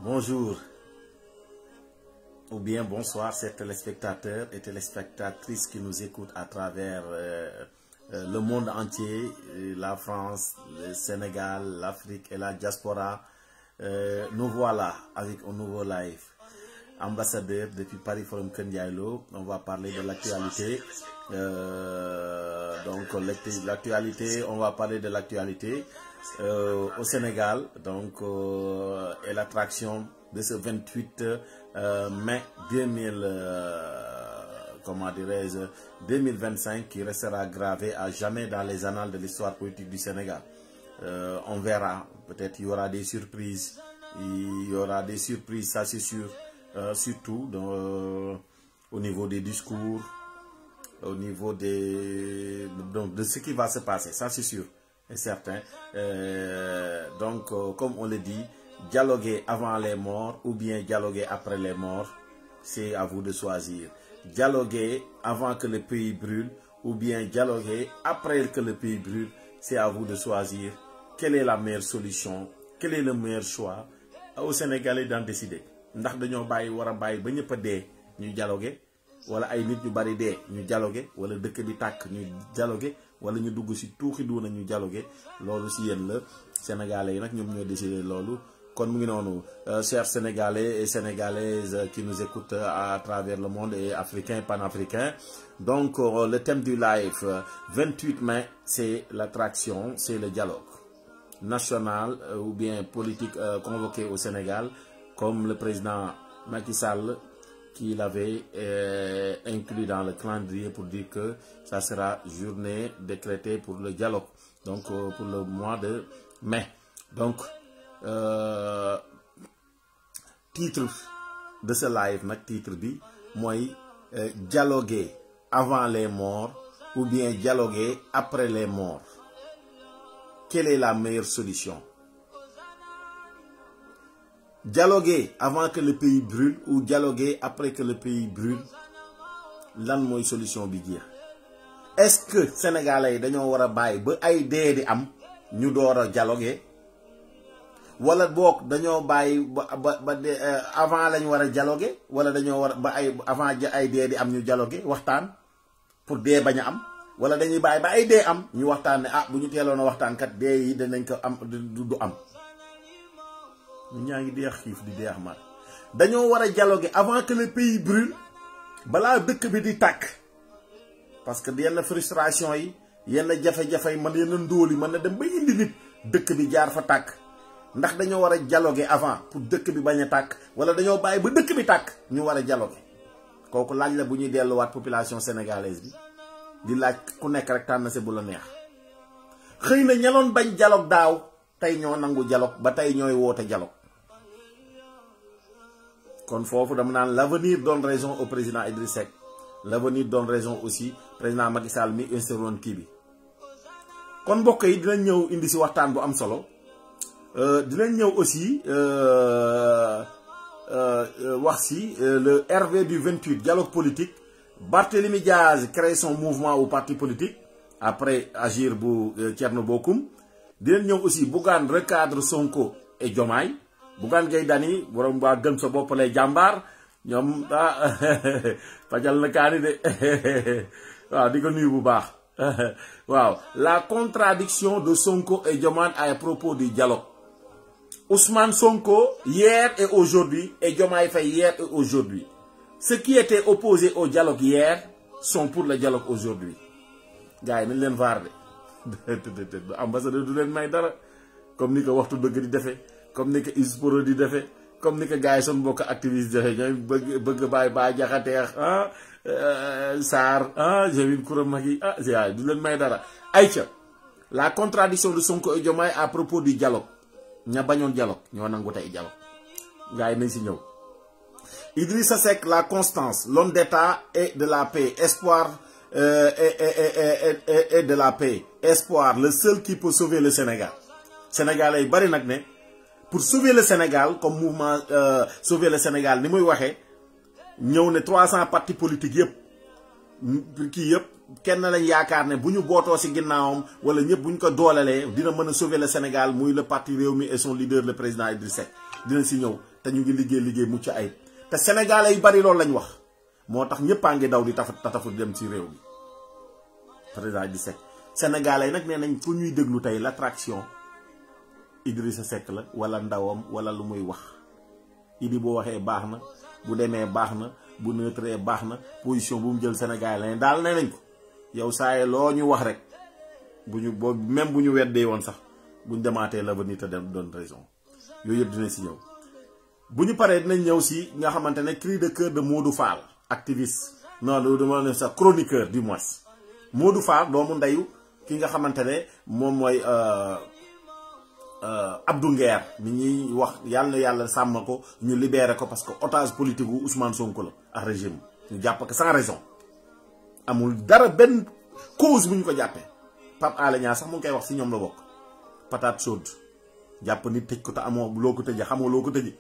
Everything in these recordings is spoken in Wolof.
Bonjour ou bien bonsoir, chers téléspectateurs et téléspectatrices qui nous écoutent à travers le monde entier, la France, le Sénégal, l'Afrique et la diaspora. Nous voilà avec un nouveau live. Ambassadeur depuis Paris Forum Kër Ndiaye Lo, on va parler de l'actualité. L'actualité, on va parler de l'actualité au Sénégal, donc et l'attraction de ce 28 mai 2025 qui restera gravé à jamais dans les annales de l'histoire politique du Sénégal. On verra, peut-être il y aura des surprises, ça c'est sûr, surtout au niveau des discours, au niveau de ce qui va se passer, ça c'est sûr et certain. Comme on le dit, dialoguer avant les morts ou bien dialoguer après les morts, c'est à vous de choisir. Dialoguer avant que le pays brûle ou bien dialoguer après que le pays brûle, c'est à vous de choisir. Quelle est la meilleure solution? Quel est le meilleur choix? Aux Sénégalais d'en décider. Ndax dañoo bàyyi war a bàyyi ba ñëpp a dee ñu dialoguer, wala ay nit ñu bari dee ñu dialoguer, wala dëkk bi tàkk ñu dialoguer, wala ñu dugg ci tuuxi duuna ñu dialoguer. Loolu ci yéen la Sénégalais yi nag ñoom ñoo décider loolu. Kon mu ngi noonu, chers Sénégalais et Sénégalaises qui nous écoutent à travers le monde et africains, panafricains. Donc le thème du live 28 mai, c'est l'attraction, c'est le dialogue national ou bien politique convoqué au Sénégal, comme le président Macky Sall qui l'avait inclus dans le calendrier pour dire que ça sera journée décrétée pour le dialogue, donc pour le mois de mai. Donc titre de ce live nag titre bi mooy dialoguer avant les morts ou bien dialoguer après les morts. Quelle est la meilleure solution? Dialoguer avant que le pays brûle ou dialoguer après que le pays brûle, lan mooy solution bi jeex? Est-ce que Sénégalais yi dañoo war a bàyyi ba ay dee di am ñu door a dialoguer? Wala boog dañoo bàyyi ba avant lañ war a dialoguer, wala dañoo war ba ay avant ay dee di am ñu dialoguer waxtaan pour dee bañ a am, wala dañuy bàyyi ba ay dee am ñu waxtaan ne bu ñu teeloon a waxtaan kat dee yi danañ ko am du am. ñu ñaa ngi deex xiif di deex mar. Dañoo war a dialoguer avant que le pays brûle, balaa dëkk bi di tàkk, parce que yenn frustration yi, yenn jafe-jafe yi man yenn ndóol yi mën na dem ba indi nit dëkk bi jaar fa tàkk. Ndax dañoo war a dialoguer avant pour dëkk bi bañ a tàkk, wala dañoo bàyyi ba dëkk bi tàkk ñu war a dialoguer? Kooku laaj la bu ñuy delluwaat population sénégalaise bi di laaj ku nekk rek tànn se bu la neex. Xëy na ñaloon bañ dialogue daaw tey ñoo nangu dialogue ba tey ñooy woote dialogue. Kon foofu dama naan l'avenir donne raison au président Idriss Seck, l'avenir donne raison aussi président Macky Sall mi instauroon kii bi. Kon mbokk yi dinañ ñëw indi si waxtaan bu am solo. Dinañ ñëw aussi wax si le RV du 28 dialogue politique. Barthélémy Diaz crée son mouvement ou parti politique après agir bu Thierno Bocoum. Dinañ ñëw aussi Bougane recadre Sonko et Diomaye. Bougane Gueye Dany borom waa gëm sa bopp lay jàmbaar ñoom fajal na kaani de waaw di ko nuyu bu baax. Waaw, la contradiction de Sonko et Diomaye à propos du dialogue. Ousmane Sonko hier et aujourd'hui et Diomaye Faye hier et aujourd'hui. Ceux qui étaient opposés au dialogue hier sont pour le dialogue aujourd'hui. Gars yi nañ leen vaar de ambassadeur du leen may dara, comme ni ko waxtu dëgg di defee, comme ni ko Isporo di defee, comme ni ko gars yi son mbokk activiste defee, ñooy bëgg bàyyi ba jaxateex Sarr Jawin Koura Macky du leen may dara. Aïcha, la contradiction de Sonko et Diomaye à propos du dialogue. Ña bañoon dialogue ñoo nangu tey dialogue. Gars yi nañ si ñëw. Idrissa Seck, la constance, l'homme d'État et de la paix, espoir et de la paix, espoir, le seul qui peut sauver le Sénégal. Sénégalais yi bari nag ne pour sauver le Sénégal, comme mouvement sauver le Sénégal ni muy waxee, ñëw ne 300 partis politiques yëpp kii yëpp kenn lañ yaakaar ne bu ñu bootoo si ginnaawam wala ñëpp bu ñu ko doolelee dina mën a sauver le Sénégal muy le parti Rewmi et son leader le président Idrissa Seck dina si ñëw te ñu ngi liggéey mucc ayib te Sénégalais yu bari loolu lañ wax moo tax ñëppaa ngi daw di tatafu dem ci réew mi président Idrissa Seck Sénégalais yi nag nee nañ fu ñuy déglu tey l'attraction Idrissa Seck la wala ndawam wala lu muy wax Idi boo waxee baax na bu demee baax na bu neutre baax na position bu mu jël Sénégal lañ daal nee nañ ko yow saaye loo ñu wax rek bu ñu boo même bu ñu weddee woon sax bu ñu demaatee l'avenir te dem doon raison yooyu yëpp dinañ si ñëw. bu ñu paree dinañ ñëw si nga xamante ne cri de cœur de Modou Fall activiste non dama ne sax chroniqueur du moins Modou Fall doomu ndeyu ki nga xamante ne moom mooy Abdou Nguer mi ñuy wax yàlla na yàlla sàmm ko ñu libéré ko parce que otage politique wu Ousmane Sonko la ak régime ñu jàpp ko sans raison amul dara benn cause bu ñu ko jàppee Pape Alé Niang sax mu ngi koy wax si ñoom la bokk patate chaude jàpp nit tëj ko te amoo loo ko tëjee xamoo loo ko tëjee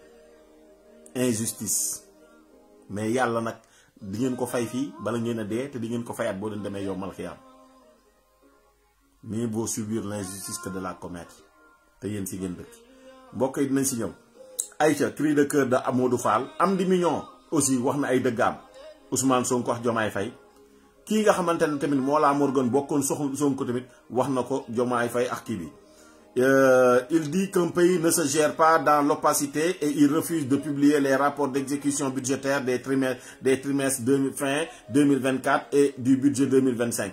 injustice mais yàlla nag di ngeen ko fay fii bala ngeen a dee te di ngeen ko fayaat boo leen demee yombal xiyaam mieux vaut subir l'injustice que de la commettre te yéen si ngeen dëkk mbokk yi dinañ si ñëw. Aïcha cri de cœur de Amadou Fall Amdy Mignon aussi wax na ay dëggaam Ousmane Sonko wax Diomaye Faye kii nga xamante ne tamit Mollah Morgun bokkoon Sonko tamit wax na ko Diomaye Faye ak kii bi il dit qu'un pays ne se gère pas dans l'opacité et il refuse de publier les rapports d'exécution budgétaire des trimestres fin 2024 et du budget 2025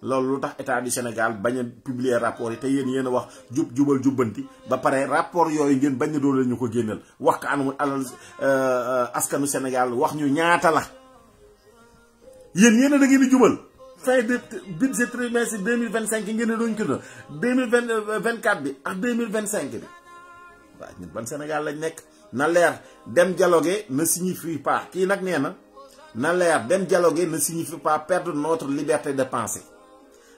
loolu lu tax état du Sénégal bañ a publier rapport yi te yéen a wax jubal jubbanti ba pare rapport yooyu ngeen bañ a doole ñu ko génneel wax ko anamul alal askanu Sénégal wax ñu ñaata la yéen a da ngeen di jubal fin de budget trimestre 2025 ngeen ne doon ko na 2024 bi ak 2025 bi waaw ñun ban Sénégal lañ nekk na leer dem dialoguer ne signifie pas kii nag nee na leer dem dialoguer ne signifie pas perdre notre liberté de penser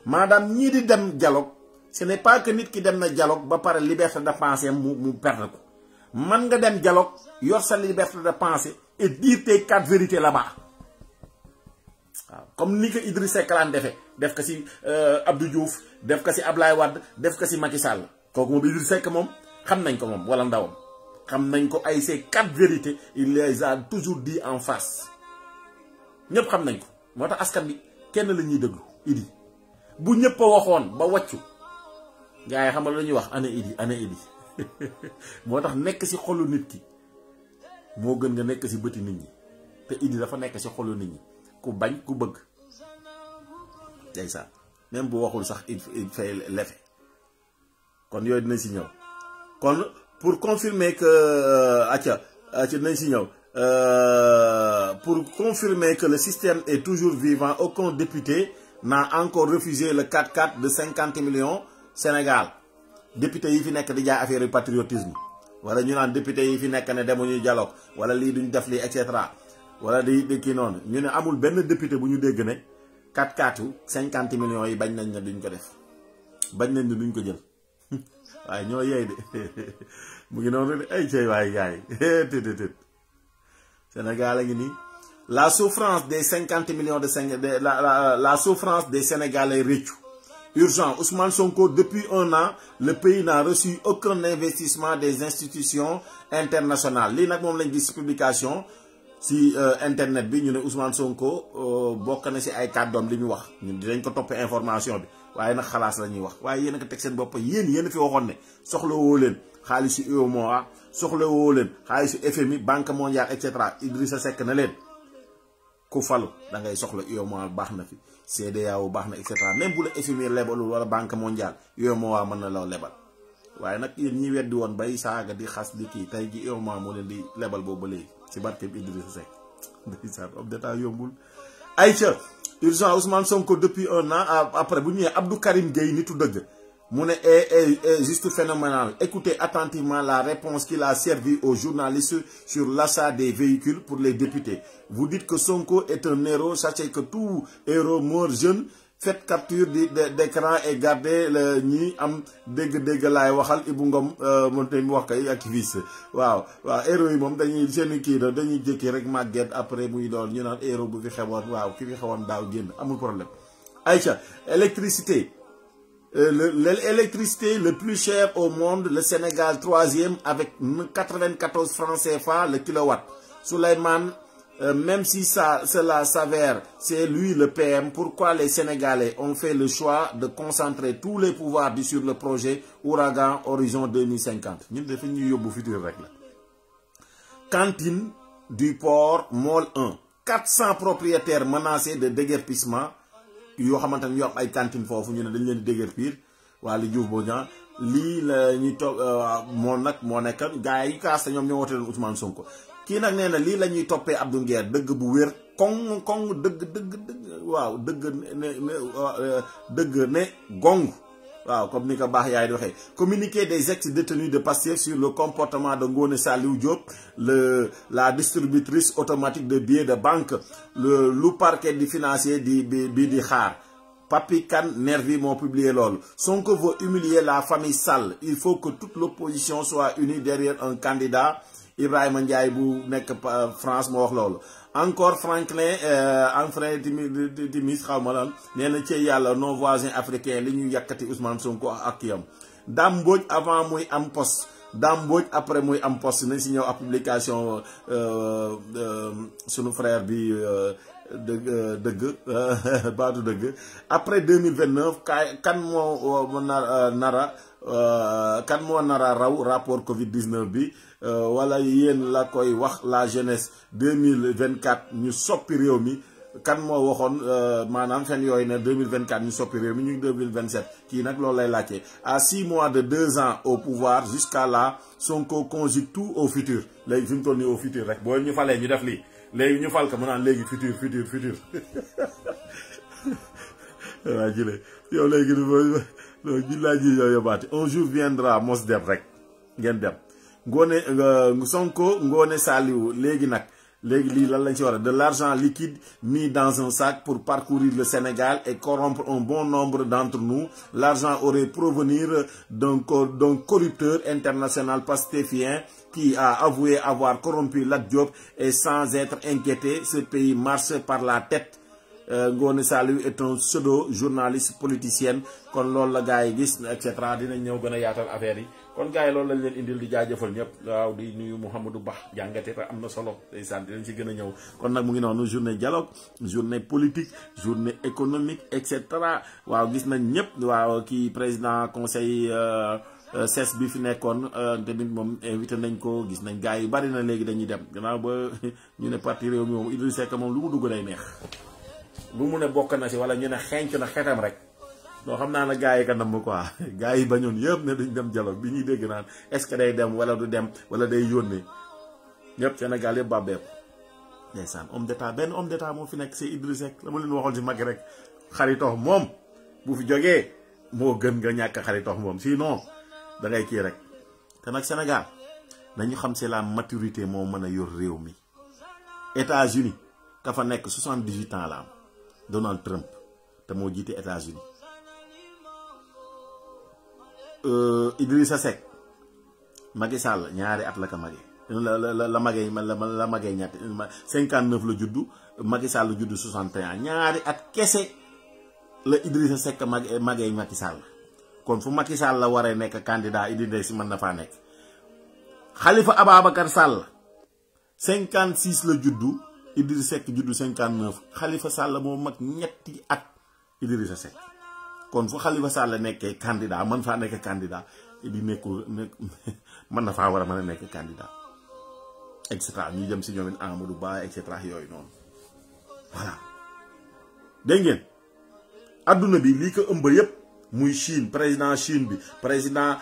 maanaam ñii di dem dialogue ce n'est pas que nit ki dem na dialogue ba pare liberté de penser mu perdre ko man nga dem dialogue yor sa liberté de penser et dire tes 4 vérités là-bas waaw comme ni ko Idrissa Seck laan def ko si Abdou Diouf def ko si Ablaye Wade def ko si Macky Sall kooku moom Idrissa Seck moom xam nañ ko moom wala ndawam xam nañ ko ay ces 4 vérités il les a toujours dit en face ñëpp xam nañ ko moo tax askan bi kenn la ñuy déglu Idi bu ñëpp a waxoon ba wàccu gars yi xamal la ñuy wax ana Idi moo tax nekk si xolu nit ki moo gën nga nekk si bëti nit ñi te Idi dafa nekk si xolu nit ñi ku bañ ku bëgg day ça même bu waxul sax il fait l'effet kon yooyu dinañ si ñëw kon pour confirmer que dinañ si ñëw pour confirmer que le système est toujours vivant aucun député n'a encore refusé le 4x4 de 50 millions Sénégal député yi fi nekk di jaay affaire patriotisme wala ñu naan député yi fi nekk ne demuñu dialogue wala lii duñ def lii et cetera wala di kii noonu ñu ne amul benn député bu ñu dégg ne 4x4 50 millions yi bañ nañ ne duñ ko def bañ nañ ne duñ ko jël waaye ñoo yeey de mu ngi noonu de ay cey waaye gars yi Sénégal a ngi nii la souffrance des 50 millions la souffrance des Sénégalais réccu urgent Ousmane Sonko depuis 1 an le pays n'a reçu aucun investissement des institutions internationales lii nag moom lañ gis publication si internet bi ñu ne Ousmane Sonko bokk na si ay kàddoom li ñu wax ñun dinañ ko toppee information bi waaye nag xalaas la ñuy wax waaye yéen a ko teg seen bopp yéen fi waxoon ne soxla woo leen xaalisu UEMOA soxla woo leen xaalisu FMI banque mondiale et cetera Idrissa Seck na leen ku falu da ngay soxla UEMOA baax na fi CEDEAO baax na et cetera même bu la FMI lebalul wala banque mondiale UEMOA mën na la lebal waaye nag yéen ñi weddi woon bay saaga di xas di kii tey ji UEMOA moo leen di lebal boobu ba léegi ci barke bi Idrissa Seck ndeysaan homme d'état yombul Aïcha urgent Ousmane Sonko depuis 1 an après bu ñëwee Abdou Karim Gueye nitu dëgg mu ne est juste phénoménal écoutez attentivement la réponse qu'il a servi aux journalistes sur l'achat des véhicules pour les députés vous dites que Sonko est un héros sachez que tout héros meurt jeune faites capture d'écran et gardez le ñi am dégg laay waxal Ibou Ngom moom tamit wax kay activiste waaw héros yi moom dañuy seen kii la dañuy jékki rek màgget après muy doon ñu naan héros bu fi xewoon waaw ki fi xewoon daaw génn amul problème Aïcha, électricité. L'électricité le plus cher au monde, le Sénégal 3e avec 94 francs CFA le kilowatt. Souleymane, même si cela s'avère, c'est lui le PM, pourquoi les Sénégalais ont fait le choix de concentrer tous les pouvoirs sur le projet Ouragan Horizon 2050? Nous devons nous futur rek la. Cantine du port Môle 1. 400 propriétaires menacés de déguerpissement. Yo xamantene ñu am ay cantine fofu ñu ne dañ leen di déguerpir waa li Diouf Bodian lii la ñuy toog moo nag moo nekk gars yi kaas te ñoom ñoo wote leen Ousmane Sonko kii nag nee na lii la ñuy toppee Abdou Nguer dëgg bu wér koŋ dëgg waaw dëgg ne gong waaw comme ni ko baax yaay di waxee communiqué des ex-détenus de Pastef sur le comportement de Ngoné Saliou Diop la distributrice automatique de billets de banque lu parquet di financier di xaar Papi Kane Nervi m'ont publié loolu. Sonko veut humilier la famille Sall. Il faut que toute l'opposition soit unie derrière un candidat. Ibrahima Ndiaye bu nekk France moo wax loolu. Encore Franklin Timis xaw ma lan nee na ci yàlla nos voisins africains li ñu yàkkati Ousmane Sonko ak kiyam. Dame Mbodj avant muy am poste Dame Mbodj après muy am poste nañ si ñëw ab publication sunu frère bi dëgg baatu dëgg après 2029 kan moo nara raw rapport Covid-19 bi wala yéen la koy wax la jeunesse 2024 ñu soppi réew mi kan moo waxoon maanaam fen yooyu ne 2024 ñu soppi réew mi ñu 2027 kii nag loolu lay laajte à 6 mois de 2 ans au pouvoir jusqu'à là Sonko conjugue tout au futur léegi fi mu toll nii au futur rek boo ñu falee ñu def lii léegi ñu fal ko mu naan léegi futur waa jëlee yow léegi ji laa ji yow yóbbaate un jour viendra mos dem rek ngeen dem Ngoné Sonko Ngoné Saliou léegi nag léegi lii lan lañ ci war a de l'argent liquide mis dans un sac pour parcourir le Sénégal et corrompre un bon nombre d'entre nous. L'argent aurait provenir d'un corrupteur international pastéfien qui a avoué avoir corrompu Lat Diop et sans être inquiété, ce pays marche par la tête. Ngoné Saliou est un pseudo-journaliste politicienne kon loolu la gars yi gis et cetera dinañ ñëw gën a yaatal affaire yi kon gars yi loolu lañ leen indil di jaajëfal ñëpp waaw di nuyu Mouhamadou Ba jàngate te am na solo ndeysaan dinañ ci gën a ñëw kon nag mu ngi noonu journée dialogue journée politique journée économique et cetera waaw gis nañ ñëpp waaw kii président conseil CES bi fi nekkoon tamit moom invité nañ ko gis nañ gars yi bari na léegi dañuy dem gannaaw ba ñu ne parti réew mi moom Idrissa Seck moom lu mu dugg day neex bu mu ne bokk na si wala ñu ne xenc na xetam rek doo xam naa ne gars yi ka namm quoi gars yi bañoon yëpp ne duñ dem dialogue bi ñuy dégg naan est-ce que day dem wala du dem wala day yónnee ñëpp Sénégal yëpp bàbbeeku ndeysaan homme d'état benn homme d'état moo fi nekk c'est Idrissa Seck la ma leen waxoon si mag rek xaritoox moom bu fi jógee moo gën nga ñàkk xaritoox moom sinon da ngay kii rek te nag Sénégal nañu xam c'est la maturité moo mën a yor réew mi États-Unis ka fa nekk 78 ans la am Donald Trump te moo jiite États-Unis Idrissa Seck Macky Sall ñaari at la ko magee la magee ñetti 59 la juddu Macky Sall juddu 61 ñaari at kese la Idrissa Seck magee Macky Sall kon fu Macky Sall la waree nekk candidat Idrissa si mën na faa nekk Khalifa Ababacar Sall 56 la juddu Idrissa Seck juddu 59 Khalifa Sall moo mag ñetti at Idrissa Seck kon fu Khalifa Sall nekkee candidat man faa nekk candidat di nekkul mën na faa war a mën a nekk candidat et cetera ñu jëm si ñoom it Amadou Ba et cetera yooyu noonu voilà dégg ngeen adduna bi lii ko ëmb yëpp muy Chine bi président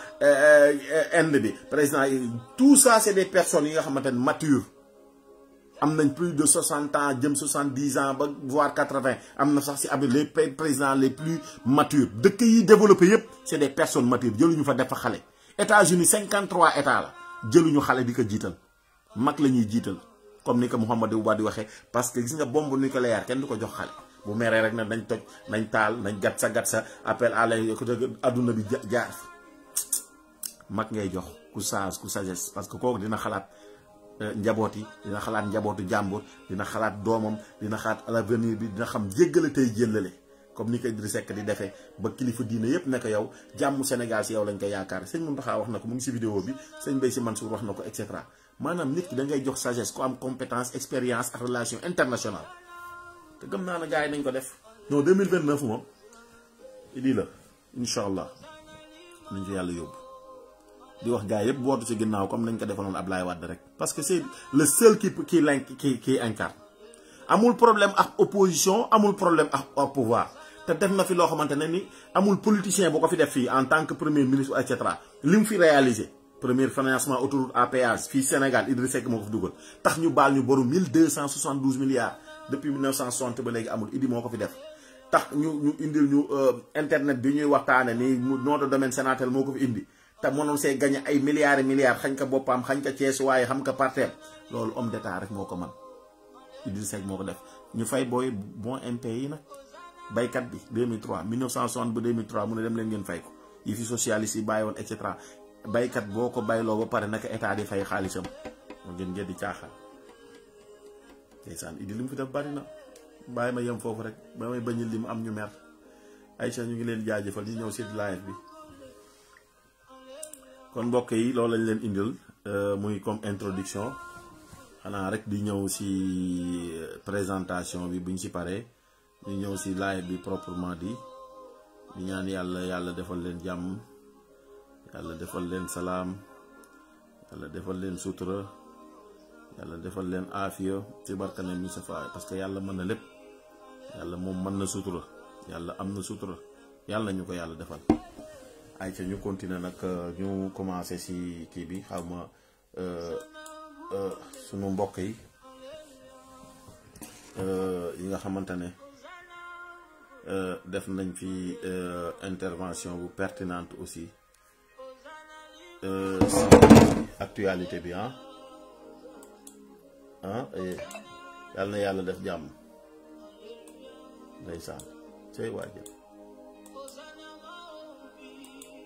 Inde bi président tout ça c'est des personnes yi nga xamante ne matures am nañ plus de 60 ans jëm 70 ans ba voire 80 am na sax si ab les présidents les plus matures dëkk yi développé yëpp c'est des personnes matures jëluñu fa def fa xale États-Unis 53 états la jëluñu xale di ko jiital mag la ñuy jiital comme ni ko Mouhamadou Ba di waxee parce que gis nga bombe nucléaire kenn du ko jox xale bu meree rek ne nañ toj nañ taal nañ gat sa appel à la adduna bi jaar mag ngay jox ku sage ku sagesse parce que kooku dina xalaat njaboot yi dina xalaat njabootu jàmbur dina xalaat doomam dina xalaat à l'avenir bi dina xam jéggale tey jëllale comme ni ko Idrissa Seck di defee ba kilifa diine yëpp ne ko yow jàmm Sénégal si yow lañ koy yaakaar sëñ Mountakha wax na ko mu ngi si vidéo bi sëñ Mbaye Sy Mansour wax na ko et cetera maanaam nit ki da ngay jox sagesse ku am compétence expérience ak relation internationale te gëm naa ne gars yi nañ ko def non 2029 moom idi la incha allah nañ fi yàlla yóbbu di wax gars yëpp bootu ci ginnaaw comme nañ ko defaloon Ablaye Wade rek parce que c'est le seul qui incarne amul problème ak opposition amul problème ak pouvoir te def na fi loo xamante ne ni amul politicien bu ko fi def fii en tant que premier ministre et cetera li mu fi réalisé premier financement autoroute à péage fii Sénégal Idrissa Seck moo ko fi dugal tax ñu baal ñu boru 1272 milliards depuis 1960 ba léegi amul Idi moo ko fi def tax ñu indil ñu internet bi ñuy waxtaane ni nom de domaine Sénatel moo ko fi indi te mënoon see gagné ay milliards et milliards xañ ko boppam xañ ko Thiès waaye xam ko parteem loolu homme d'état rek moo ko man Idrissa Seck moo ko def ñu fay booy bon MP yi nag baykat bi 2003 1960 ba 2003 mu ne dem leen ngeen fay ko yi fi socialiste yi bàyyi woon et cetera baykat boo ko bayloo ba pare naka état di fay xaalisam moo ngeen di caaxaan ndeysaan Idi li mu fi def bari na bàyyi ma yem foofu rek ba may bañil li mu am ñu mer Aïcha ñu ngi leen jaajëfal ñu ñëw si live bi kon mbokk yi loolu lañ leen indil muy comme introduction xanaa rek di ñëw si présentation bi buñ si paree ñu ñëw si live bi proprement dit di ñaan yàlla defal leen jàmm yàlla defal leen salaam yàlla defal leen sutura yàlla defal leen aafiya ci barkane Mustafa parce que yàlla mën na lépp yàlla moom mën na sutura yàlla am na sutura yàlla ñu ko yàlla defal ay ca ñu continuer nag ñu commencé si kii bi xaw ma sunu mbokk yi nga xamante ne def nañ fi intervention bu pertinente aussi si actualité bi yàlla na yàlla def jàmm ndeysaan cey waajal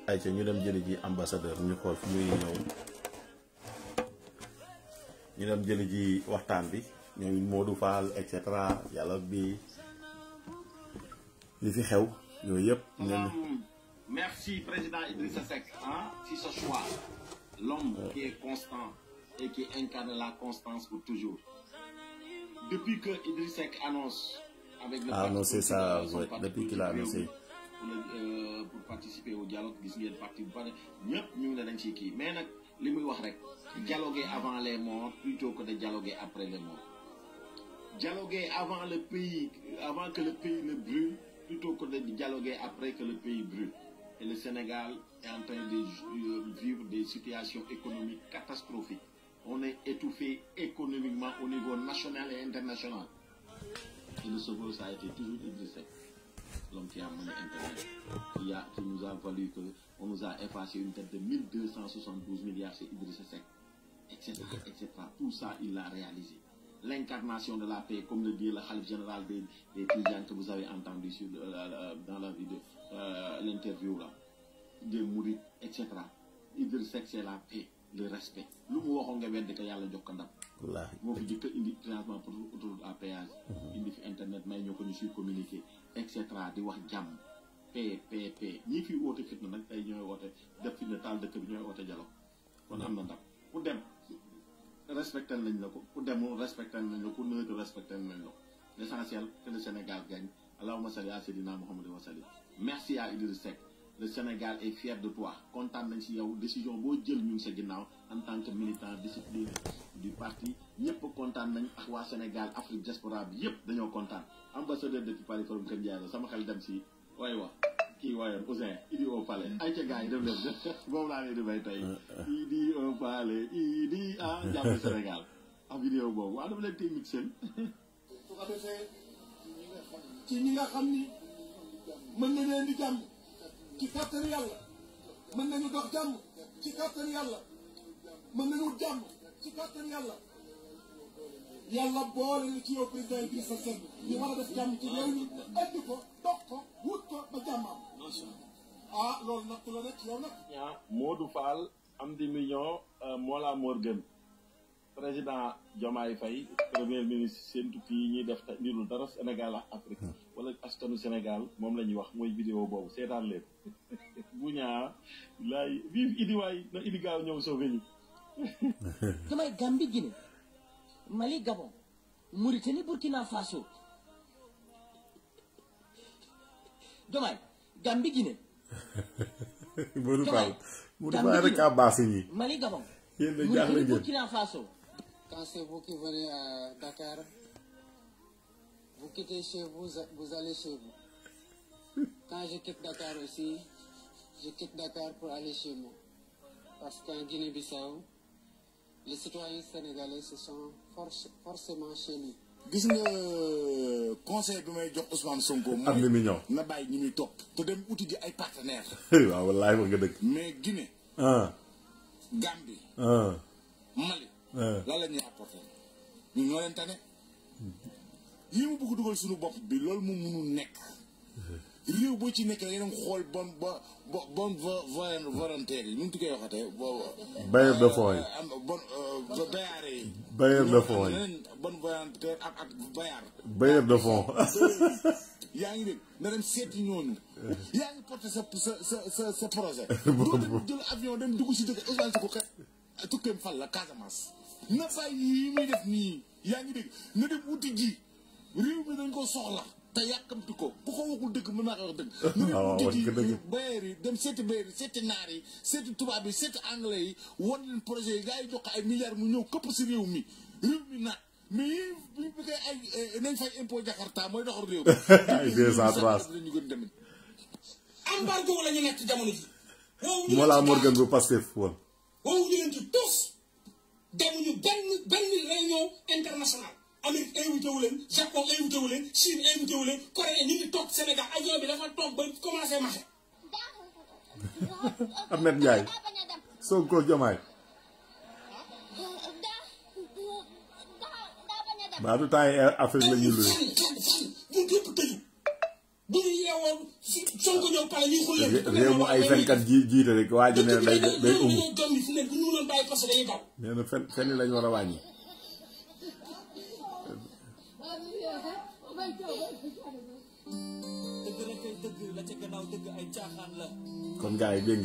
ay ca ñu dem jëli ji ambassadeur ñu xool fu muy ñëw ñu dem jëli ji waxtaan bi ñoom Modou Fall et cetera yàlla bi li fi xew yooyu yëpp. Merci président Idrissa Seck si ce choix l'homme qui est constant et qui incarne la constance pour toujours. Depuis que Idrissa Seck annonce avec le non c'est ça depuis qu'il a annoncé pour participer au dialogue gis ngeen parti bu pare ñëpp ñu ngi ne dañ ciy kii mais nag li muy wax rek dialoguer avant les morts plutôt que de dialoguer après les morts. Dialoguer avant le pays, avant que le pays ne brûle, plutôt que de dialoguer après que le pays brûle. Et le Sénégal est en train de vivre des situations économiques catastrophiques. On est étouffé économiquement au niveau national et international. Et le sauveur, ça a été toujours Idrissa Seck, l'homme qui a mené Internet, qui nous a valu que on nous a effacé une dette de 1272 milliards, c'est Idrissa Seck, etc., etc. Tout ça, il l'a réalisé. L'incarnation de la paix, comme le dit le khalife général des Tidjanes que vous avez entendu sur, dans la vidéo, l'interview là, des Mourides, etc. Idrissa Seck, c'est la paix, le respect. Lu mu waxoon nga wedd ko yàlla jox ko ndam. Wallaahi moo fi jëkk indi financement pour autoroute à péage. indi fi internet may ñoo ko ñu suy communiquer et cetera di wax jàmm paix ñii fi woote fitna nag tey ñooy woote def fitna taal dëkk bi ñooy woote dialogue kon am na ndam ku dem respecté nañ la ko ku demul respecté nañ la ko neutre respecté nañ la ko l'essentiel que le Sénégal gagne. Allahumma salli ala Seydina Muhammad wa sallim. Merci à Idrissa Seck. Le Sénégal est fier de toi. Content nañ ci yow décision boo jël ñu ngi sa ginnaaw en tant que militant discipliné du parti ñëpp kontaan nañ ak waa Sénégal Afrique diaspora bi yëpp dañoo kontaan. Ambassadeur depuis Paris Forum Kër Ndiaye la sama xel dem si waay wax kii waayoon Ousseyn Idi au palais ay ca gars yi dem leen moom laa leen di bay tey Idi au palais Idi jàmm Sénégal ak vidéo boobu waaw dama leen technique seen su ko defee ci ñi nga xam ni mën na leen di jàmm ci kàttan yàlla mën nañu dox jàmm ci kàttan yàlla mën nañu jàmm ci kàttan yàlla yàlla boole na ci yow président Idrissa Seck ñu war a def jàmm ci réew mi andi ko dox ko wut ko ba jàmm am loolu nag la nekk yow nag Modou Fall am di million Mola Morgan président Diomaye Faye premier ministre seen tukki yi ñuy def nirul dara Sénégal ak Afrique wala askanu Sénégal moom la ñuy wax mooy vidéo boobu seetaan leen bu ñaa laay vive Idi waay na Idi gaaw ñëw sauvé ñu damay Gambie Guinée Mali Gabon Mauritanie Burkina Faso damay Gambie Guinée Modou Fall rek a baasi ñi Mali Gabon yéen da jaaxle ngeen Burkina Faso. Quand c'est vous qui venez à Dakar, vous quittez chez vous, vous allez chez vous. Quand je quitte Dakar aussi, je quitte Dakar pour aller chez moi. Parce qu'en Guinée-Bissau, les citoyens sénégalais se sont forcément chez nous. gis nga conseil bi may jox Ousmane Sonko. am na mi ñëw na bàyyi ñi muy topp te dem uti ji ay partenaires. waaw wallaay wax nga dëgg. mais Guinée. Gambie. Mali. lan la ñuy apporté ñun ñoo leen tane. yi mu bëgg dugal suñu bopp bi loolu mu mënul nekk. réew boo ci nekk da ngeen xool bon volontaire yi nu mu tukkee waxatee. bailleur de fonds yi. bayaare yi. bailleur de fonds yi. bon volontaire ak bayaar. bailleur de fonds. yaa ngi dégg na dem seeti ñooñu. yaa ngi porté sa projet. doo dem jël avion dem dugg si dëkk Ousmane Sonko kat tukkeem fal la Casamance. na bàyyi yi muy def nii yaa ngi dégg na dem wuti ji réew mi dañ ko soxla. te yàkkamti ko bu ko waxul dëgg mën naa ko wax dëgg. waaw wax nga dëgg bayeer yi dem seeti bayeer yi seeti naar yi seeti tubaab yi seeti anglais yi wan leen projet yi gars yi jox ko ay milliards mu ñëw këpp si réew mi naat mais bu koy ay nañ fay impôt Jakarta mooy doxal réew mi. ay 203. ñu gën demit. embargo la ñu nekk jamono ji. Mollah Morgun bu Pastef woon. woowu ñu leen ci tous demuñu benn réunion internationale. Amérique invité wu leen Japon invité wu leen Chine invité wu leen Corée ñu ngi toog Sénégal avion bi dafa toog ba commencé marché. Ahmed Ndiaye Sonko Diomaye ba du temps yi Afrique la ñuy luy bu yëpp tëju bu ñu yeewoon Sonko ñëw pare ñuy xul leen réew mu ay fenkat jiite rek waa ji nee day ñoo jom bi fu ne bu ñu mënoon bàyyi parce que dañuy daw. nee na fenn lañ war a wàññi. kon gars yi dégg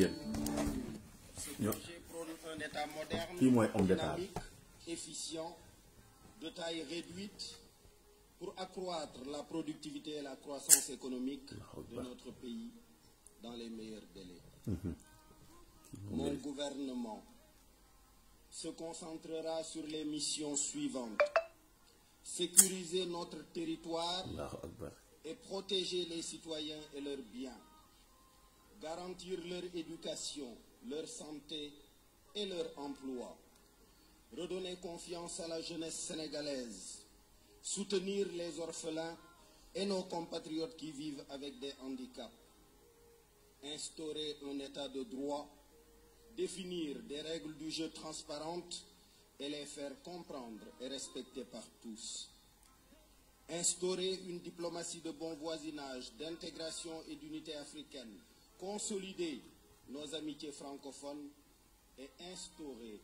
ngeen kii mooy homme d'état efficient de taille réduite pour accroître la productivité et la croissance économique de notre pays dans les meilleurs délais. Mon gouvernement se concentrera sur les missions suivantes: sécuriser notre territoire et protéger les citoyens et leurs biens, garantir leur éducation, leur santé et leur emploi, redonner confiance à la jeunesse sénégalaise, soutenir les orphelins et nos compatriotes qui vivent avec des handicaps, instaurer un état de droit, définir des règles du jeu transparentes et les faire comprendre et respecter par tous. Instaurer une diplomatie de bon voisinage, d'intégration et d'unité africaine, consolider nos amitiés francophones et instaurer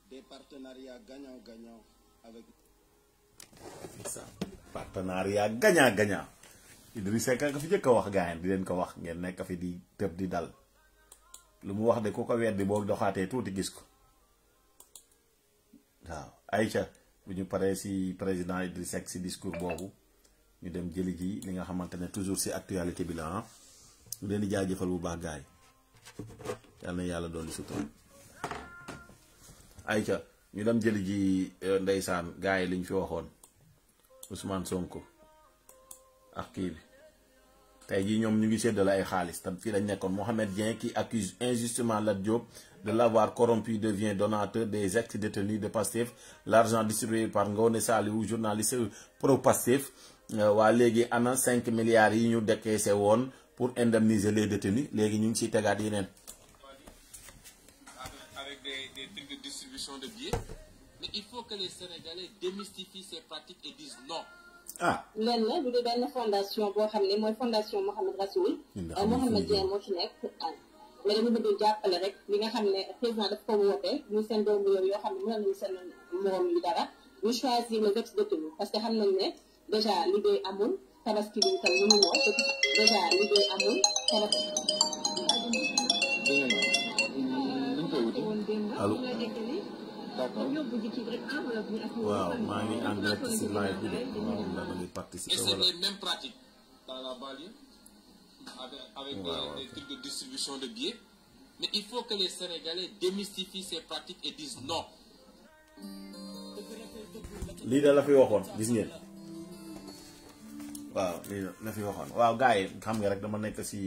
des partenariats gagnant-gagnant avec ça. Partenariat gagnant-gagnant. Idrissa Seck nga fi jëkk a wax gaayen di leen ko wax ngeen nekk fi di tëb di dal lu mu wax de ku ko weddi boo doxaatee tuuti gis ko waaw Aïcha bu ñu paree si président Idrissa Seck si discours boobu ñu dem jëli ji li nga xamante ne toujours si actualité bi la ñu leen di jaajëfal bu baax gaay yal na yàlla doon li sutura Aïcha ñu dem jëli ji ndeysaan gaay liñ fi waxoon Ousmane Sonko ak kii bi tey jii ñoom ñu ngi séddale ay xaalis te fii lañ nekkoon Mohamed Dieng qui accuse injustement Lat Diop de l'avoir corrompu devient donateur des ex-détenus de Pastef, l'argent distribué par Ngoné Saliou journaliste pro Pastef waa léegi ana 5 milliards yi ñu décaissé woon pour indemniser les détenus léegi ñu ngi ciy tegaat yeneen. Avec des trucs de distribution de billets. Mais il faut que les Sénégalais démystifient ces pratiques et disent non. ah lenn du dee benn fondation boo xam ne mooy fondation Mohamed Rassoul Mohamed Dieng moo ci nekk mais dañu bëgg jàppale rek li nga xam ne président daf ko woote ñu seen doomu réew yoo xam ne mën nañu seen morom yi dara ñu choisir le vex de tenue parce que xam nañ ne déjà liggéey amul tabaski bi tam mënu ñëw déjà liggéey amul tabaski. allo waaw maa ngi en direct ci live bi de waaw ndax da ngay participer Et wala. c'est les mêmes pratiques dans la banlieue avec des trucs de distribution de billets. Mais il faut que les Sénégalais démystifient ces pratiques et disent non. lii da la fi waxoon gis ngeen waaw lii la fi waxoon waaw gars yi xam nga rek dama nekk ci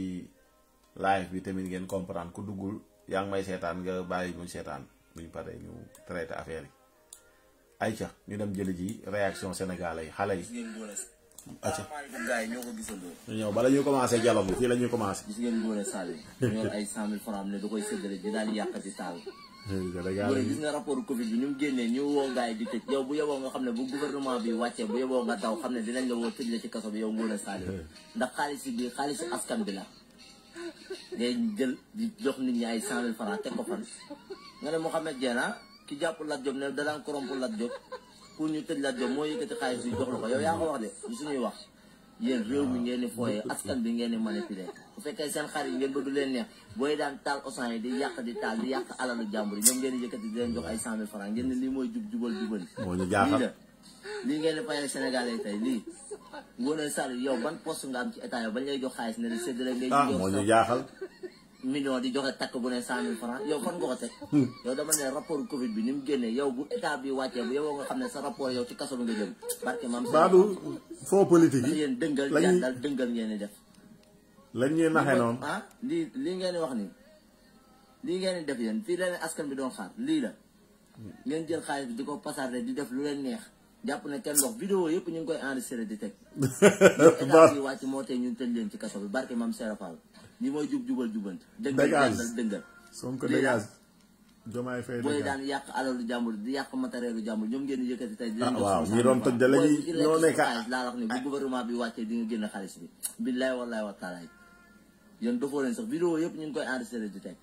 live bi tamit ngeen comprendre ku duggul yaa ngi may seetaan nga bàyyi ñu seetaan buñ paree ñu traité affaire yi ayca ñu dem jëli ji réaction sénégalais yi xale yi acca gars yi ñoo ko gisandoo. ñu ñëw bala ñuy commencé dialogue bi fii la ñuy commencé gis ngeen Ngoné Sall ñu yor ay 100 000 francs ne da koy séddale di daal yàqati taal. Ngoné gis nga rapport Covid bi ñu mu génnee ñu woo gars yi di tëj yow bu yeboo nga xam ne bu gouvernement bi wàccee bu yeboo nga daw xam ne dinañ la woo tëj la ci kaso bi yow Ngoné Sall ndax xaalis bi xaalisu askan bi la ngay jël di jox nit ñi ay 100 000 francs teg ko fan nga ne Mouhamed Dieng ki jàpp Lat Diop ne da daan corrompre Lat Diop pour ñu tëj Lat Diop moo yëkkati xaalis bi jox la ko yow yaa ko wax de du suñuy wax yéen réew mi ngeen di fooyee askan bi ngeen di manipuler bu fekkee seen xarit ngeen bëgg leen neex booy daan taal osan yi di yàq di taal di yàq alalu jàmbur yi ñoom ngeen di yëkkati di leen jox ay 100 000 francs ngeen ne lii mooy jubal jubali moo ñu jaaxal lii ngeen di fayal Sénégalais tey lii Ngoné Sall yow ban poste nga am ci état yow bañ lay jox xaalis ne di séddale ngay moo ñu jaaxal million di joxe takk bu ne 100 000 francs yow fan nga ko teg yow dama ne rapport Covid bi ni mu génnee yow bu état bi wàccee bu yow nga xam ne sa rapport yow ci kaso bi nga jëm barke maam baadu faux politique yi yéen dëngal jàddal dëngal ngeen di def lañ ñuy naxee noonu lii ngeen di wax ni lii ngeen di def yéen fii la askan bi doon xaar lii la ngeen jël xaalis bi di ko pasarde di def lu leen neex jàpp ne kenn wax vidéo yëpp ñu ngi koy enregistré di teg état bi wàcc moo tey ñun tëj leen ci kaso bi barke maam Serapal li mooy jubal jubanti dëngal Sonko dégage Diomaye Faye booy daan yàq alalu jàmbur di yàq matériel jàmbur ñoom ngeen di yëkkati tey waaw ñi doon tëj da lañuy ñoo nekk xaalis laa wax ne bu gouvernement bi wàccee di nga génn xaalis bi billaay wallaay wa taala yéen dofoo leen sax vidéo yëpp ñu ngi koy enregistré di teg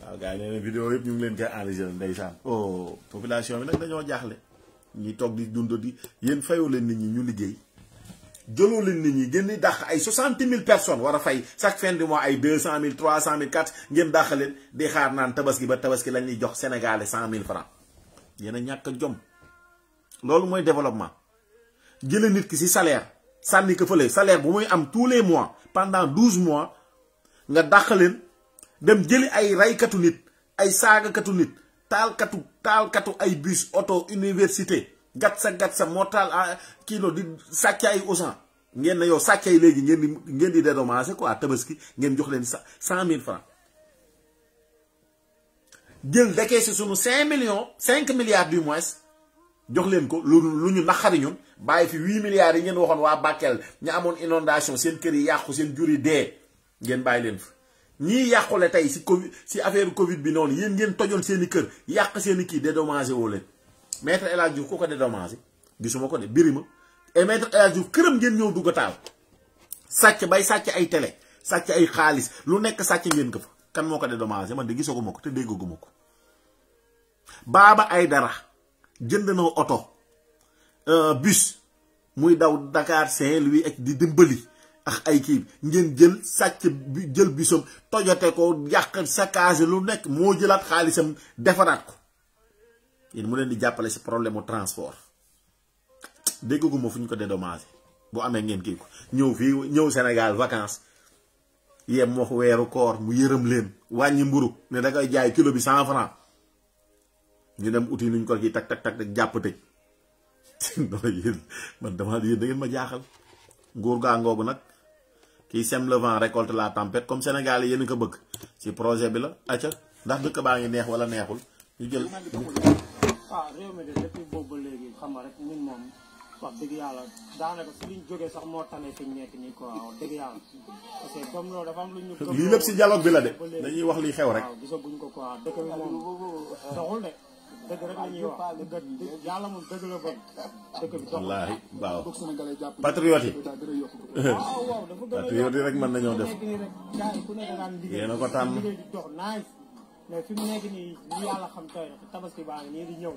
waaw gars yi nee na vidéo yëpp ñu ngi leen koy enregistré ndeysaan oh population bi nag dañoo jaaxle ñi toog di dund di yéen fayoo leen nit ñi ñu liggéey jëloo leen nit ñi ngeen di dàq ay 60 000 personnes war a fay chaque fin du mois ay 200 000 300 000 4 ngeen dàq leen di xaar naan tabaski ba tabaski lañ ñuy jox sénégalais 100 000 francs yéen a ñàkk a jom loolu mooy développement jëlee nit ki ci salaire sànni ko fële salaire bu muy am tous les mois pendant 12 mois nga dàq leen dem jëli ay raykatu nit ay saagakatu nit taalkatu ay bus auto université gat sa moo taal kilo di sàcc ay ausan ngeen ne yow sàcc ay léegi ngeen di dédommagé quoi tabaski ngeen jox leen 100 000 francs jël décaissé sunu 5 milliards du moins jox leen ko lu ñu naqari ñun bàyyi fi 8 milliards yi ngeen waxoon waa Bakel ñu amoon inondation seen kër yi yàqu seen jur yi dee ngeen bàyyi leen fi ñii yàqule tey si Covid si affaire Covid bi noonu yéen ngeen tojoon seen i kër yàq seen i kii dédommagé woo leen maître El Hadj Diouf ku ko dédommagé gisuma ko de Birima et maître El Hadj Diouf këram ngeen ñëw dugg taal sàcc bay sàcc ay télé sàcc ay xaalis lu nekk sàcc ngeen ko fa kan moo ko dédommagé man de gisaguma ko te déggaguma ko Baba Aïdara jënd na oto bus muy daw Dakar Saint-Louis ak di dimbali ak ay kii ngeen jël sàcc bi jël bisam tojote ko yàq saccage lu nekk moo jëlaat xaalisam defaraat ko yéen mu leen di jàppale si problème mu transport déggaguma fu ñu ko dédommagé bu amee ngeen kii ko ñëw fii ñëw Sénégal vacances yem wax weeru koor mu yërëm leen wàññi mburu ne da koy jaay kilo bi 100 francs ñu dem uti nuñ ko kii tak jàpp tëj non yéen man dama yéen da ngeen ma jaaxal nguur gaa ngoogu nag kii sème le vent récolte la tempête comme Sénégal yéen a ko bëgg ci projet bi la acca ndax dëkk baa ngi neex wala neexul ñu jël. waaw réew mi de depuis boobu ba léegi xam nga rek ñun moom wax dëgg yàlla daanaka si liñ jógee sax moo tane fi ñu nekk nii quoi wax dëgg yàlla parce que comme loolu dafa am lu ñu. lii lépp si dialogue bi la de dañuy wax li xew rek. waaw gisaguñ ko quoi dëkk bi moom doxul de dëgg rek li ñuy wax dëgg yàlla moom dëgg la bëgg dëkk bi wallaahi waaw patriote yi waaw dafa gën a patriote yi rek mën nañoo def nekk nii rek gars yi ku nekk daan liggéey yéen a ko tànn liggéey di dox nice mais fi mu nekk nii li yàlla xam tooy na tabaski baa ngi nii di ñëw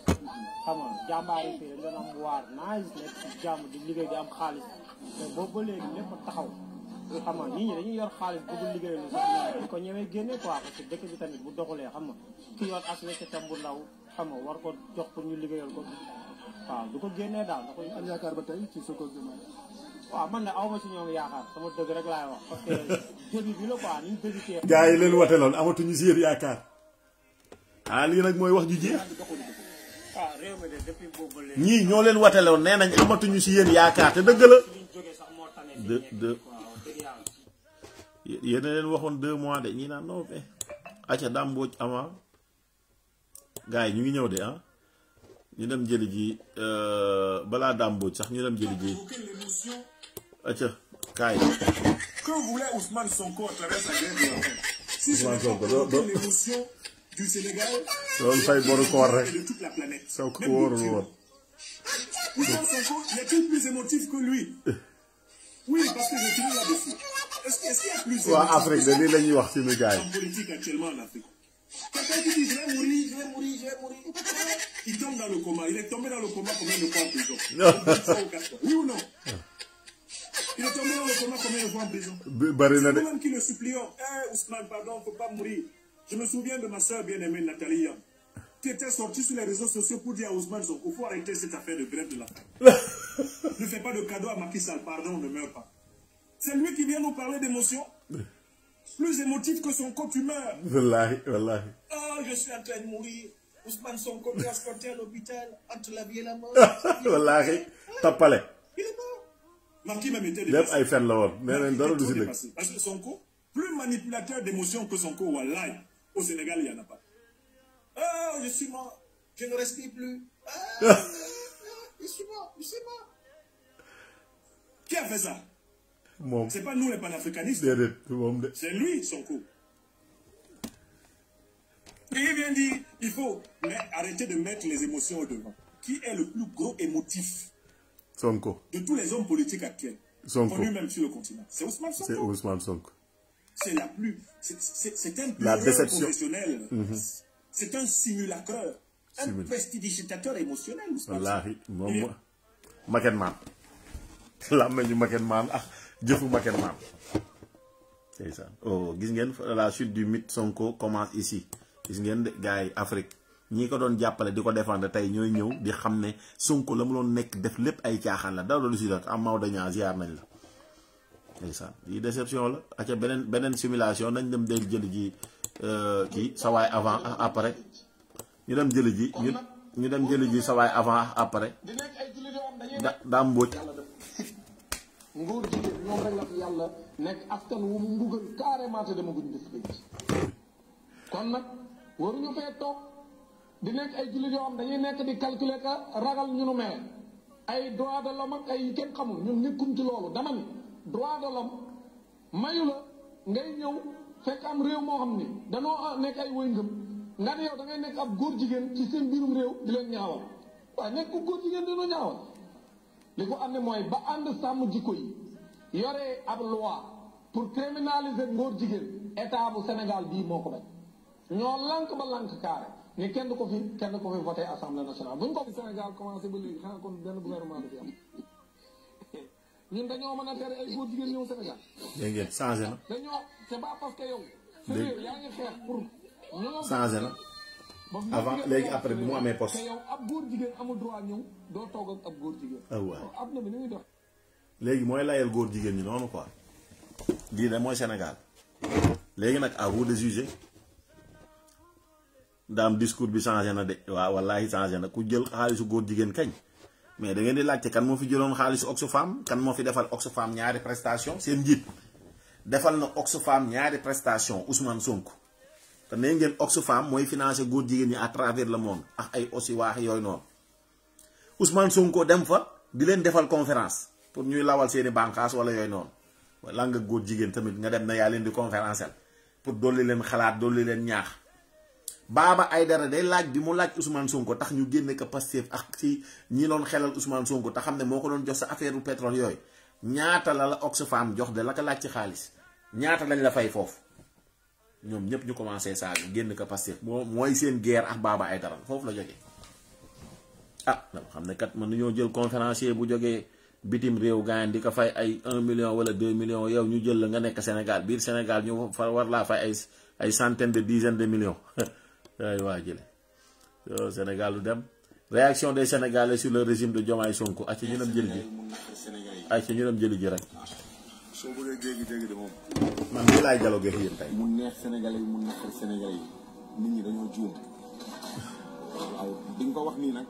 xam nga jàmbaar yi fii dañ doon am waar nice nekk si jàmm di liggéey di am xaalis mais boobu ba léegi lépp taxaw xam nga nit ñi dañuy yor xaalis bëgg liggéey lu sax ñu ko ñëwee génne quoi parce que dëkk bi tamit bu doxulee xam nga ki yor aswecc tam bu ndaw xam nga war ko jox pour ñu liggéeyal ko waaw du ko génnee daal da ko am yaakaar ba tey ci Sonko waaw man de awma ci ñoom yaakaar sama dëgg rek laay wax parce que début bi la quoi ni ñu débuté gars yi leen wateloon amatuñu si yéen yaakaar ah lii nag mooy wax ju jeex waaw réew mi de depuis boobu ba léegi ñii ñoo leen wateloon nee nañ amatuñu si yéen yaakaar te dëgg la liñ jógee sax moo tane de yéen a leen waxoon 2 mois de ñii naan non mais acca dàmbooj avant gars yi ñu ngi ñëw de ah ñu dem jëli ji balaa dàmbooj sax ñu dem jëli ji acca kaay que voulait Ousmane Sonko à travers sa guerre si ce Ousmane n'est pas Sonko pour l'émotion du Sénégal loolu fay boru koor rek et de toute la planète. saw ko Même wóorul Dieu. woon Ousmane Sonko, y a-t-il plus émotif que lui? Oui, parce que je finis là-dessus. Est-ce qu'il y a plus waa émotif Afrique de lii la ñuy wax ci nu gars yi en politique actuellement en Afrique? Quelqu'un qui dit je vais mourir, je vais mourir, je vais mourir. Il tombe dans le coma. Il est tombé dans le coma combien de fois en prison? 3 ou 4 fois. Oui ou non? Il est tombé dans le coma combien de fois en prison? bari na de Nous-mêmes qui le supplions, Ousmane, pardon, faut pas mourir. Je me souviens de ma soeur bien-aimée Nathalie Yam, qui était sortie sur les réseaux sociaux pour dire à Ousmane Sonko, il faut arrêter cette affaire de grève de la faim. Ne fais pas de cadeau à Macky Sall, pardon, ne meurs pas. C'est lui qui vient nous parler d'émotion. Plus émotif que son corps, tu meurs. wallaahi wallaahi Oh, je suis en train de mourir. Ousmane Sonko transporté à l'hôpital entre la vie et la mort. wallaahi tappale Il est mort. Macky même était lépp dépassé. ay fen la woon nee nañ dara du si dëgg Dépassé. Parce que Sonko, plus manipulateur d'émotions que Sonko, wallahi, au Sénégal, il n'y en a pas. Oh, je suis mort. Je ne respire plus. Ah, je suis mort. Je suis mort. Qui a fait ça? moom C'est pas nous les panafricanistes. déedéet moom de C'est lui, Sonko. Et il vient dire, il faut arrêter de mettre les émotions au devant. Qui est le plus gros émotif Sonko de tous les hommes politiques actuels, Sonko connus même sur le continent? C'est Ousmane c'est Sonko. Ousmane Sonko C'est la plus. C'est un La pleureur déception. professionnel. C'est un simulacreur. Un prestidigitateur émotionnel, Ousmane Sonko. wallaahi moom maket maan làmmeñu maket maan ak jëfu maket maan c'est ça oh gis ngeen la chute du mythe Sonko commence ici gis ngeen de gars yi Afrique ñi ko doon jàppale di ko défendre tey ñooy ñëw di xam ne Sonko la mu doon nekk def lépp ay caaxaan la dara lu si dot am Maodo ñaa ziar nañ la ndeysaan lii déception la aca beneen simulation nañ dem del jëli ji kii sawaay avant ak après ñu dem jëli ji ñu dem jëli ji sawaay avant ak après di nekk ay jullit yoo xam dañuy daa mbóoj nguur jigéen ñoom rek la fi yàlla nekk askan wu mu mbugal carrément te dama guñ bis bi kon nag waruñu fee toog di nekk ay jullit yoo xam dañuy nekk di calculer ka ragal ñu nu mel ay droit de l'homme ak ay kenn xamul ñun nekkuñ ci loolu dama ni droit de l'homme mayu la ngay ñëw fekk am réew moo xam ni danoo nekk ay woy ngëm nga ne yow da ngay nekk ab góor jigéen ci seen biirum réew di leen ñaawal waaye nekk ku góor jigéen dina ñaawal li ko am ne mooy ba ànd sàmm jikko yi yoree ab loi pour criminaliser ngóor jigéen état bu Sénégal bii moo ko bañ ñoo lank ba lank carré ni kenn ko fi voté assemblée nationale bu ñu ko fi Sénégal commencé ba léegi xanaa kon benn gouvernement bi fi am ñun dañoo mën a tere ay góor jigéen ñëw Sénégal dégg ngeen changé na dañoo c'est pas parce que yow sa réew yaa ngi xeex pour ñoo changé na avant léegi après bi mu amee poste te yow ab góor jigéen amul droit ñëw doo toog ak ab góor jigéen ah waay ab na bi ni muy dox léegi mooy layal góor jigéen ñi noonu quoi lii de mooy Sénégal léegi nag à vous de juger daam discours bi changé na de waaw wallaahi changé na ku jël xaalisu góor jigéen kañ mais da ngeen di laajte kan moo fi jëloon xaalisu Oxfam kan moo fi defal Oxfam ñaari prestation seen njiit defal na Oxfam ñaari prestation Ousmane Sonko te nee ngeen Oxfam mooy financé góor jigéen ñi à travers le monde ak ay aussi waax yooyu noonu Ousmane Sonko dem fa di leen defal conférence pour ñuy lawal seeni bànqaas wala yooyu noonu wala nga góor jigéen tamit nga dem na yaa leen di conférenciel pour dolli leen xalaat dolli leen ñaax Baba Aïdara day laaj bi mu laaj Ousmane Sonko tax ñu génne ko Pastef ak ci ñi doon xelal Ousmane Sonko te xam ne moo ko doon jox sa affaire u pétrole yooyu ñaata la Oxfam jox de la ko laaj ci xaalis ñaata lañ la fay foofu ñoom ñëpp ñu commencé saaga génn ko Pastef mooy seen guerre ak Baba Aïdara foofu la jógee. ah dama xam ne kat mën nañoo jël conférencier bu jógee bitim réew gaañ di ko fay ay 1 million wala 2 millions yow ñu jël la nga nekk Sénégal biir Sénégal ñu fa war laa fay ay centaines de dizaines de millions ay waa jële Sénégal du dem réaction des Sénégalais sur le régime de Diomaye Sonko ak ci ñu dem jëli ji ay ci ñu dem jëli ji rek. soo bëggee dégg de moom. man mii laay dialogue ak yéen tey. mu neex Sénégalais yi mu neexal Sénégalais yi nit ñi dañoo juum waaw di nga ko wax nii nag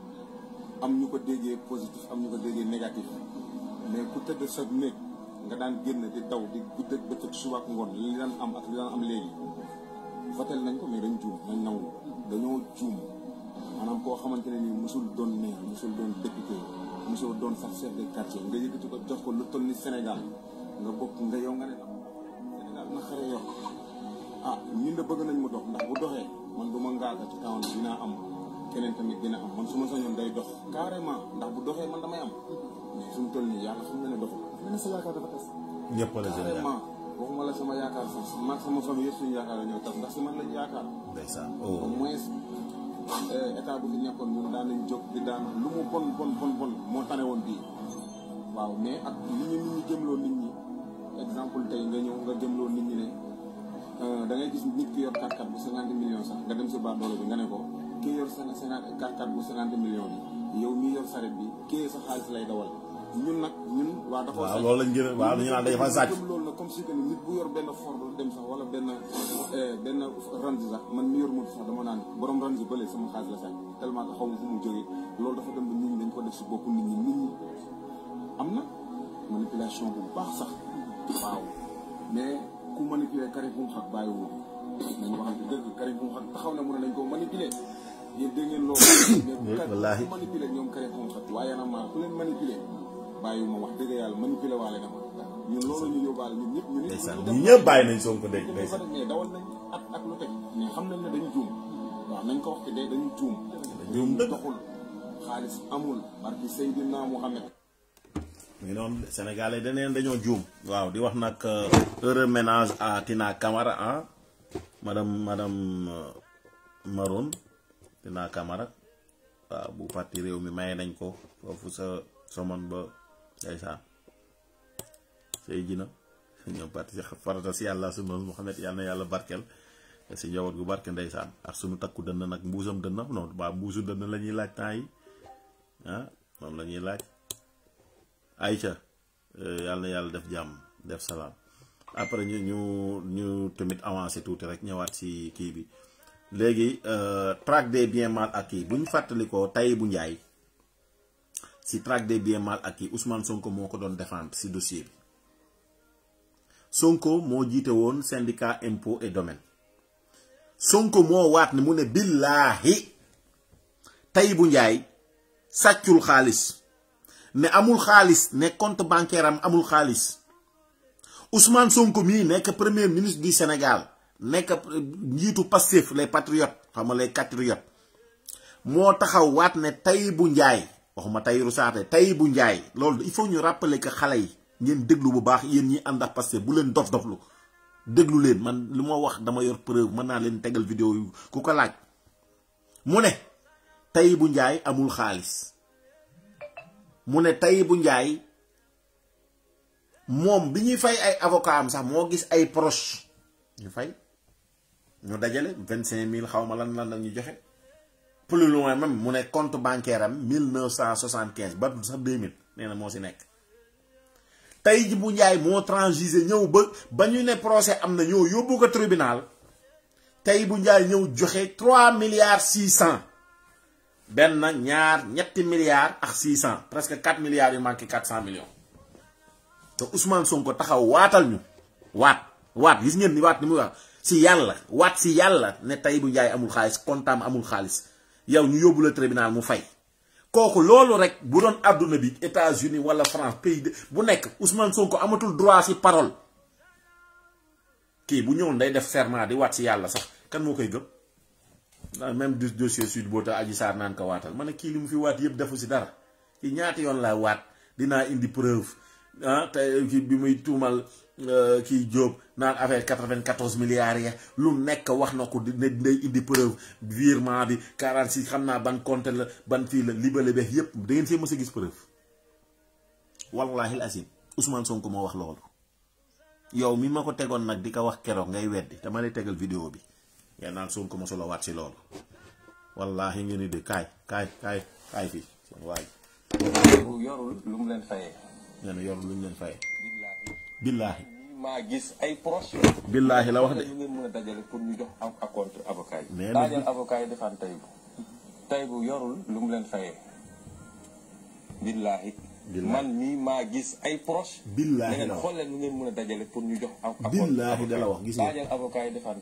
am ñu ko déggee positif am ñu ko déggee négatif mais ku tëdd sa néeg nga daan génn di daw di guddeeg bëccëg suba ak ngoon li daan am ak li daan am léegi votel nañ ko mais dañ juum nañ nangu dañoo juum maanaam koo xamante ne nii musul doon maire musul doon député musul doon sax chef de quartier nga yëkkati ko jox ko lu toll ni Sénégal nga bokk nga yow nga ne Sénégal na xare yox ah ñun de bëgg nañ mu dox ndax bu doxee man du ma ngaaga ci temps dinaa am keneen tamit dina am man su ma sañoon day dox carrément ndax bu doxee man damay am mais suñu toll nii yàlla xam na ne doxul ne sa yaakaar dafa tas ñëpp la carrément waxuma la sama yaakaar sax maag sama famille yëpp suñu yaakaar la ñëw tas ndax si man lañ yaakaar ndeysaan au moins état bu fi nekkoon ñun daan nañ jóg di daan lu mu bon moo tane woon bii waaw mais ak nit ñi jëmloo nit ñi exemple tey nga ñëw nga jëmloo nit ñi ne da ngay gis nit ki yor 4x4 bu 50 millions sax nga dem si baa doole bi nga ne ko kii yor 4x4 bu 50 millions bi yow mii yor saret bi kii sa xaalis lay dawal ñun nag ñun waa dafa waaw loolu lañ jël waaw dañu naan dafa sàcc loolu nag comme si que nit bu yor benn Ford dem sax wala benn Range sax man mi yor moto sax dama naan borom Range bële sama xaalis la sàcc tellement que xaw ma fu mu jógee loolu dafa dem ba nit ñi dañ ko def si bopp nit ñi am na manipulation bu baax sax waaw mais ku manipuler Karim Xrum Xax bàyyiwu nañ waxante dëgg Karim Xrum Xax taxaw na mu ne nañ ko manipuler yéen dégg ngeen loolu mais ku manipuler ñoom Karim Xrum Xax waaye na ma ku leen manipuler bàyyi ma wax dëgg yàlla manipulé waale na ma ñun loolu ñu yóbbaale ñun ñëpp ñu ñëpp bàyyi nañ Sonko dégg mais dawal nañ ak lu teg mais xam nañ ne dañu juum waaw nañ ko wax te dañu juum doxul xaalis amul barki Seydina Mohamed ñu noonu Sénégalais daneen dañoo juum waaw di wax nag heureux ménage à Tina Camara ah madame Maroon Tina Camara waaw bu parti réew mi maye nañ ko foofu sa somon ba ndeysaan say jina ñoom parti si farata si yàlla sunu Muhammad yàlla na yàlla barkeel si njaboot gu barke ndeysaan ak sunu takku dënn nag mbuusam dënn non ba mbuusu dënn la ñuy laaj temps yi ah moom la ñuy laaj Aïcha yàlla na yàlla def jàmm def salaam après ñu tamit avancé tuuti rek ñëwaat si kii bi léegi traque des biens mal acquis bu ñu fàttalikoo Tahibou Ndiaye si traque des biens mal acquis Ousmane Sonko moo ko doon défendre si dossier bi Sonko moo jiite woon syndicat impôt et domaine Sonko moo waat ne mu ne billaahi Tahibou Ndiaye sàccul xaalis ne amul xaalis ne compte bancaire am amul xaalis Ousmane Sonko mii nekk premier ministre du Sénégal nekk njiitu Pastef les patriotes xam nga les patriotes moo taxaw waat ne Tahibou Ndiaye waxuma Tahirou Sarr Tahibou Ndiaye loolu il faut ñu rappeler que xale yi ngeen déglu bu baax yéen ñi ànd ak Pastef bu leen dof-doflu déglu leen man lu ma wax dama yor preuve mën naa leen tegal vidéo yu ku ko laaj mu ne Tahibou Ndiaye amul xaalis mu ne Tahibou Ndiaye moom bi ñuy fay ay avocat am sax moo gis ay proche ñu fay ñu dajale 25000 xaw ma lan la ñu joxe plus loin même mu ne compte bancaire am 1975 ba sax 2000 nee na moo si nekk Tahibou Ndiaye moo transigé ñëw ba ñu ne procès am na ñëw yóbbu ko tribunal Tahibou Ndiaye ñëw joxe 3 milliards 600 benn ñaar ñetti milliards ak 600 presque 4 milliards yu manqué 400 millions te Ousmane Sonko taxaw waatal ñu waat gis ngeen ni waat ni muy wax si yàlla waat si yàlla ne Tahibou Ndiaye amul xaalis kontaam amul xaalis yow ñu yóbbu la tribunal mu fay kooku loolu rek bu doon àdduna bi États-Unis wala France pays bu nekk Ousmane Sonko amatul droit si parole kii bu ñëwoon day def serment di waat si yàlla sax kan moo koy gëm même du dossier Sweet Beauté Adji Sarr naan ko waatal ma ne kii li mu fi waat yëpp defu si dara ci ñaati yoon laa waat dinaa indi preuve te kii bi muy tuumal kii Diop naan affaire 94 milliards ya lu nekk wax na ko ne day indi preuve virement bi 46 xam naa ban compte la ban fii la libale beex yëpp da ngeen see mës a gis preuve wallahi al asim Ousmane Sonko moo wax loolu yow mi ma ko tegoon nag di ko wax keroog ngay weddi te ma lay tegal vidéo bi ngeen naan Sonko mosula waat si loolu wallahi ngeen di kaay fii seen waay bu yorul lu mu leen fayee. nee na yorul lu mu leen fayee. billaahi. maa gis ay proche. billaahi la wax de. ñu ngeen mën a dajale pour ñu jox am compte avocat yi. mais daajal avocat yi defaan tey bu yorul lu mu leen fayee. billaahi. man mii maa gis ay proche. billaahi la wax xool leen ñu ngeen mën a dajale pour ñu jox am compte. billaahi da la wax gis nga daajal avocat yi defaan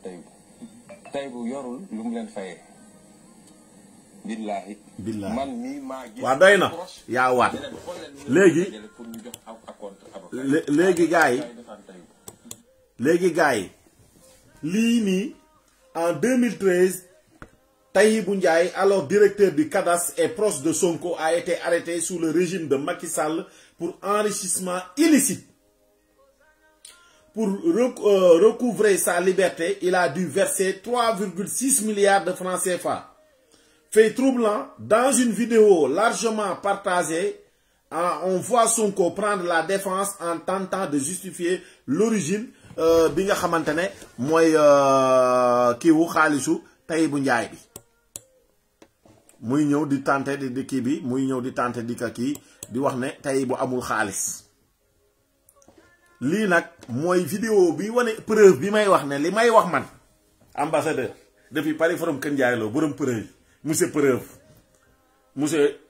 tey bu yorul lu mu leen fayee. billaahi man mii maa gis waa doy na yaa waat léegi gars yi lii nii en 2013 Tahibou Ndiaye alors directeur du cadastre et proche de Sonko a été arrêté sous le régime de Macky Sall pour enrichissement illicite. Pour recouvrer sa liberté, il a dû verser 3,6 milliards de francs CFA. Fait troublant, dans une vidéo largement partagée, on voit Sonko prendre la défense en tentant de justifier l'origine bi nga xamantene moy kiiwu xaalisu Tahibou Ndiaye bi muy ñëw di tenter di kii bi muy ñëw di tenter di ka kii di wax ne Tahibou amul xaalis lii nag mooy vidéo bi wane preuve bi may wax ne li may wax man ambassadeur depuis Paris from Kër Ndiaye Lo borom preuve monsieur preuve monsieur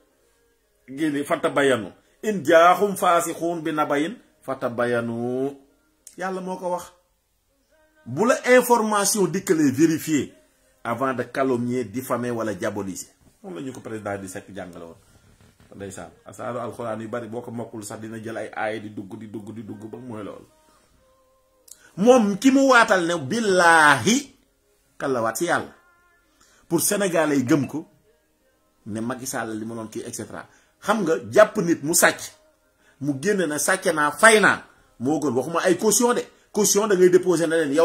Guèye fatabayanu in jaaxum faasixuun bi nabayin fatabayanu yàlla moo ko wax bu la information dikkalee vérifier avant de calomnier diffamer wala diaboliser moom la ñu ko président di sekk jàngale woon ndeysaan asaaru alxuraan yu bari boo ko mokkul sax dina jël ay aaya di dugg ba mooy loolu moom ki mu waatal ne billaahi kallawaat si yàlla pour sénégalais yi gëm ko ne Macky Sall li ma doon kii et cetera xam nga jàpp nit mu sàcc mu génn na sàcc naa fay naa moo gën waxuma ay caution de caution da ngay déposer na leen yow